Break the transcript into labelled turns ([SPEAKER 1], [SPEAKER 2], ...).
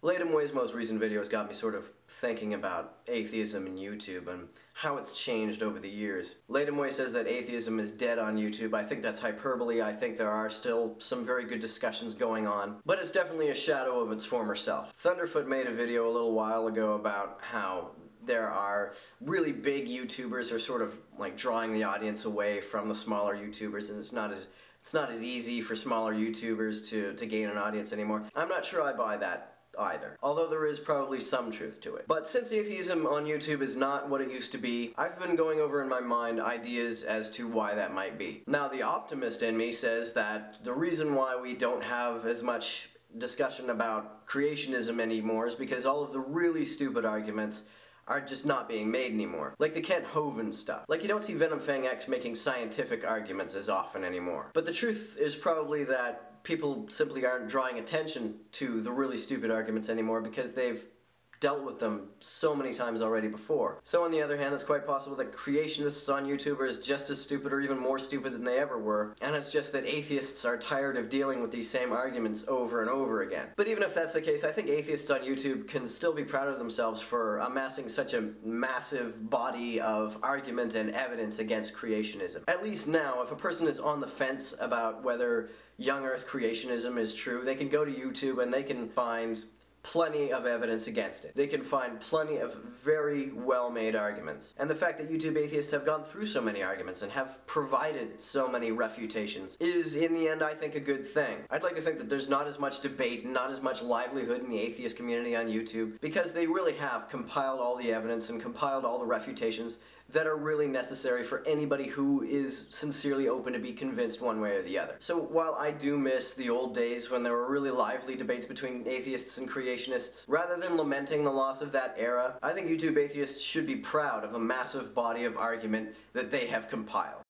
[SPEAKER 1] Ladymoy's most recent videos got me sort of thinking about atheism and YouTube and how it's changed over the years. Ladymoy says that atheism is dead on YouTube. I think that's hyperbole. I think there are still some very good discussions going on, but it's definitely a shadow of its former self. Thunderfoot made a video a little while ago about how there are really big YouTubers who are sort of like drawing the audience away from the smaller YouTubers, and it's not as easy for smaller YouTubers to gain an audience anymore. I'm not sure I buy that either, although there is probably some truth to it. But since atheism on YouTube is not what it used to be, I've been going over in my mind ideas as to why that might be. Now, the optimist in me says that the reason why we don't have as much discussion about creationism anymore is because all of the really stupid arguments are just not being made anymore. Like the Kent Hovind stuff. Like, you don't see Venom Fang X making scientific arguments as often anymore. But the truth is probably that people simply aren't drawing attention to the really stupid arguments anymore because they've dealt with them so many times already before. So on the other hand, it's quite possible that creationists on YouTube are just as stupid or even more stupid than they ever were, and it's just that atheists are tired of dealing with these same arguments over and over again. But even if that's the case, I think atheists on YouTube can still be proud of themselves for amassing such a massive body of argument and evidence against creationism. At least now, if a person is on the fence about whether young Earth creationism is true, they can go to YouTube and they can find plenty of evidence against it. They can find plenty of very well-made arguments. And the fact that YouTube atheists have gone through so many arguments and have provided so many refutations is, in the end, I think a good thing. I'd like to think that there's not as much debate and not as much livelihood in the atheist community on YouTube because they really have compiled all the evidence and compiled all the refutations that are really necessary for anybody who is sincerely open to be convinced one way or the other. So while I do miss the old days when there were really lively debates between atheists and creationists, rather than lamenting the loss of that era, I think YouTube atheists should be proud of the massive body of argument that they have compiled.